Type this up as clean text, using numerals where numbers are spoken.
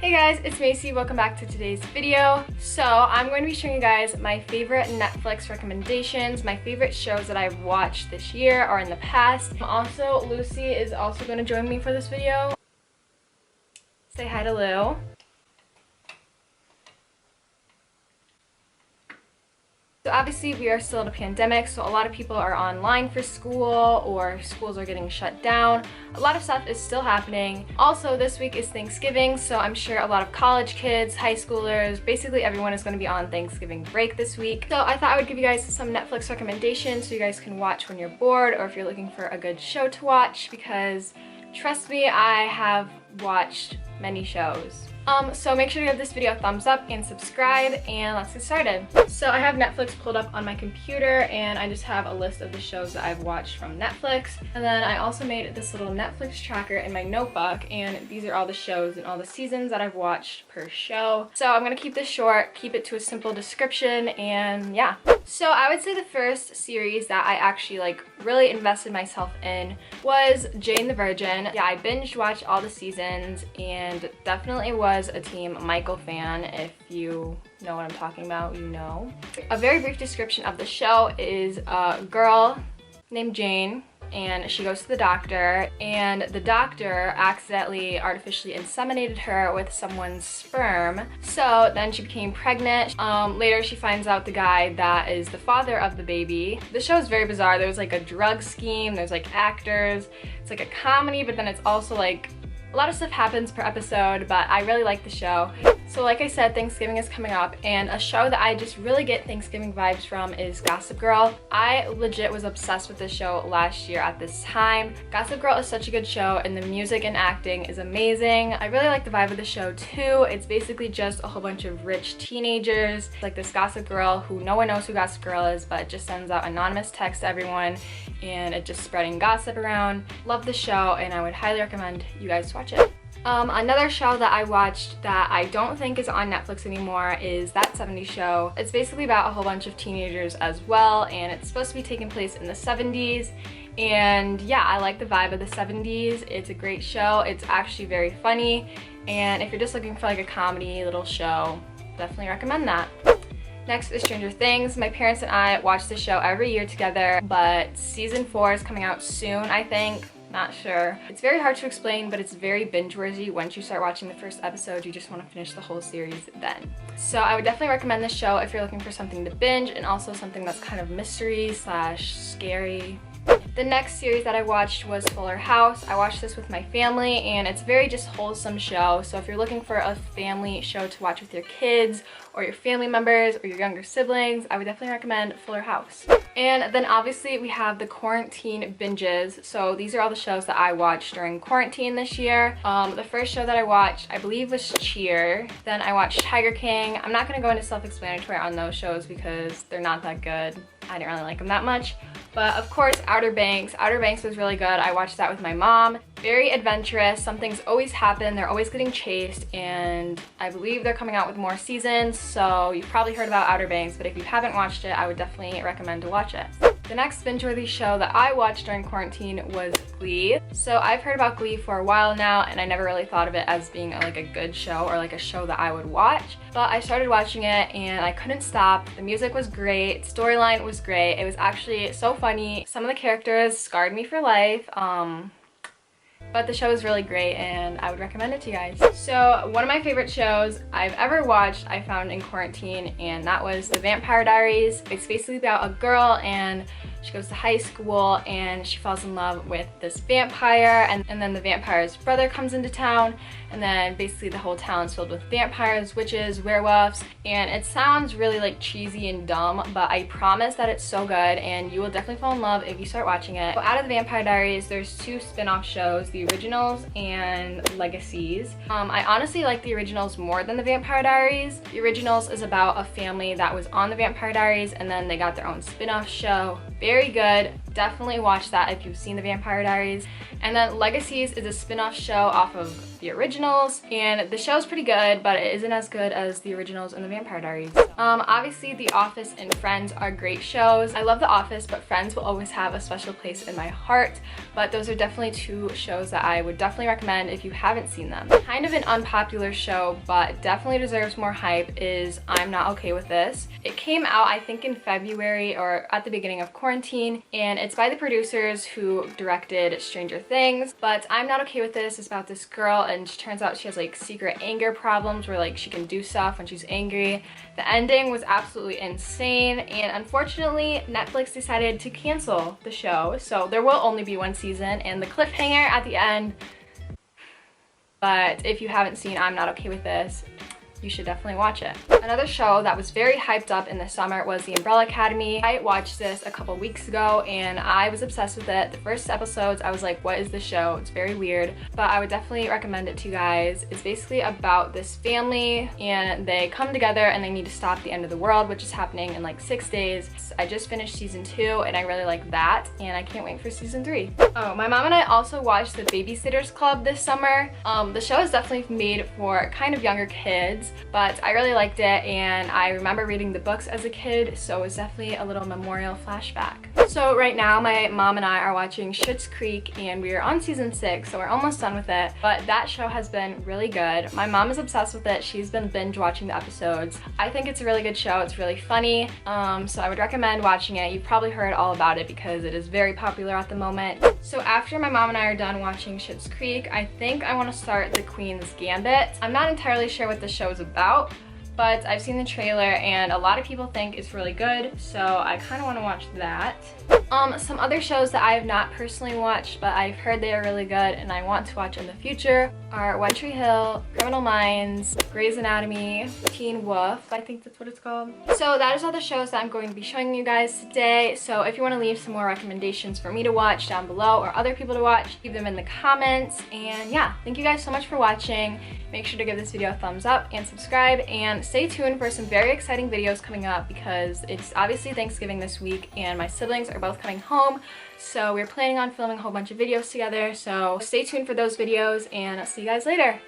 Hey guys, it's Macy. Welcome back to today's video. So I'm going to be showing you guys my favorite Netflix recommendations, my favorite shows that I've watched this year or in the past. Also, Lucy is also going to join me for this video. Say hi to Lou. So obviously we are still in a pandemic, so a lot of people are online for school or schools are getting shut down. A lot of stuff is still happening. Also, this week is Thanksgiving, so I'm sure a lot of college kids, high schoolers, basically everyone is going to be on Thanksgiving break this week. So I thought I would give you guys some Netflix recommendations so you guys can watch when you're bored or if you're looking for a good show to watch, because trust me, I have watched many shows. So make sure to give this video a thumbs up and subscribe, and let's get started. So I have Netflix pulled up on my computer and I just have a list of the shows that I've watched from Netflix. And then I also made this little Netflix tracker in my notebook, and these are all the shows and all the seasons that I've watched per show. So I'm gonna keep this short, keep it to a simple description, and yeah. So I would say the first series that I actually really invested myself in was Jane the Virgin. Yeah, I binge watched all the seasons and definitely was a Team Michael fan. If you know what I'm talking about, you know. A very brief description of the show is a girl named Jane, and she goes to the doctor, and the doctor accidentally artificially inseminated her with someone's sperm. So then she became pregnant. Later she finds out the guy that is the father of the baby. The show is very bizarre. There's a drug scheme, there's actors, it's a comedy, but then it's also a lot of stuff happens per episode, but I really like the show. So like I said, Thanksgiving is coming up, and a show that I just really get Thanksgiving vibes from is Gossip Girl. I legit was obsessed with this show last year at this time. Gossip Girl is such a good show, and the music and acting is amazing. I really like the vibe of the show too. It's basically just a whole bunch of rich teenagers, like this Gossip Girl who no one knows who Gossip Girl is, but it just sends out anonymous texts to everyone, and it's just spreading gossip around. Love the show, and I would highly recommend you guys watch it. Another show that I watched that I don't think is on Netflix anymore is That 70s Show. It's basically about a whole bunch of teenagers as well, and it's supposed to be taking place in the 70s. And yeah, I like the vibe of the 70s. It's a great show. It's actually very funny, and if you're just looking for a comedy little show, definitely recommend that. Next is Stranger Things. My parents and I watch the show every year together, but season 4 is coming out soon, I think. Not sure. It's very hard to explain, but it's very binge-worthy. Once you start watching the first episode, you just want to finish the whole series then. So I would definitely recommend this show if you're looking for something to binge and also something that's kind of mystery / scary. The next series that I watched was Fuller House. I watched this with my family, and it's a very just wholesome show. So if you're looking for a family show to watch with your kids or your family members or your younger siblings, I would definitely recommend Fuller House. And then obviously we have the quarantine binges. So these are all the shows that I watched during quarantine this year. The first show that I watched, I believe, was Cheer. Then I watched Tiger King. I'm not going to go into self-explanatory on those shows because they're not that good. I didn't really like them that much. But of course, Outer Banks. Outer Banks was really good. I watched that with my mom. Very adventurous. Some things always happen. They're always getting chased, and I believe they're coming out with more seasons, so you've probably heard about Outer Banks, but if you haven't watched it, I would definitely recommend to watch it. The next binge-worthy show that I watched during quarantine was Glee. So I've heard about Glee for a while now, and I never really thought of it as being a good show or a show that I would watch. But I started watching it and I couldn't stop. The music was great, storyline was great. It was actually so funny. Some of the characters scarred me for life. But the show is really great, and I would recommend it to you guys. So one of my favorite shows I've ever watched I found in quarantine, and that was The Vampire Diaries. It's basically about a girl, and she goes to high school and she falls in love with this vampire, and then the vampire's brother comes into town, and then basically the whole town's filled with vampires, witches, werewolves, and it sounds really cheesy and dumb, but I promise that it's so good and you will definitely fall in love if you start watching it. So out of The Vampire Diaries, there's 2 spin-off shows, the originals and Legacies. I honestly like the originals more than The Vampire Diaries. The originals is about a family that was on The Vampire Diaries, and then they got their own spin-off show. Very good, Definitely watch that if you've seen the Vampire Diaries. And then Legacies is a spin-off show off of the originals, and the show's pretty good, but it isn't as good as the originals and the Vampire Diaries. Obviously The Office and Friends are great shows. I love The Office, but Friends will always have a special place in my heart. But those are definitely two shows that I would definitely recommend if you haven't seen them. Kind of an unpopular show, but definitely deserves more hype, is I'm Not Okay With This. It came out, I think, in February or at the beginning of quarantine, and it's by the producers who directed Stranger Things. But I'm Not Okay With This is about this girl, and it turns out she has like secret anger problems where like she can do stuff when she's angry. The ending was absolutely insane, and unfortunately Netflix decided to cancel the show, so there will only be one season, and the cliffhanger at the end. But if you haven't seen I'm Not Okay With This, you should definitely watch it. Another show that was very hyped up in the summer was The Umbrella Academy. I watched this a couple weeks ago and I was obsessed with it. The first episodes, I was like, what is this show? It's very weird, but I would definitely recommend it to you guys. It's basically about this family and they come together and they need to stop the end of the world, which is happening in like 6 days. I just finished season 2 and I really like that, and I can't wait for season 3. Oh, my mom and I also watched the Babysitters Club this summer. The show is definitely made for kind of younger kids, but I really liked it, and I remember reading the books as a kid, so it was definitely a little memorial flashback. So right now my mom and I are watching Schitt's Creek, and we are on season 6, so we're almost done with it, but that show has been really good. My mom is obsessed with it. She's been binge watching the episodes. I think it's a really good show. It's really funny, so I would recommend watching it. You've probably heard all about it because it is very popular at the moment. So after my mom and I are done watching Schitt's Creek, I think I want to start The Queen's Gambit. I'm not entirely sure what the show is about, but I've seen the trailer and a lot of people think it's really good, so I kind of want to watch that. Some other shows that I have not personally watched, but I've heard they are really good and I want to watch in the future are One Tree Hill, Criminal Minds, Grey's Anatomy, Teen Wolf, I think that's what it's called. So that is all the shows that I'm going to be showing you guys today. So if you want to leave some more recommendations for me to watch down below or other people to watch, leave them in the comments. And yeah, thank you guys so much for watching. Make sure to give this video a thumbs up and subscribe, and stay tuned for some very exciting videos coming up because it's obviously Thanksgiving this week and my siblings are both coming home, so we're planning on filming a whole bunch of videos together. So stay tuned for those videos and I'll see you guys later.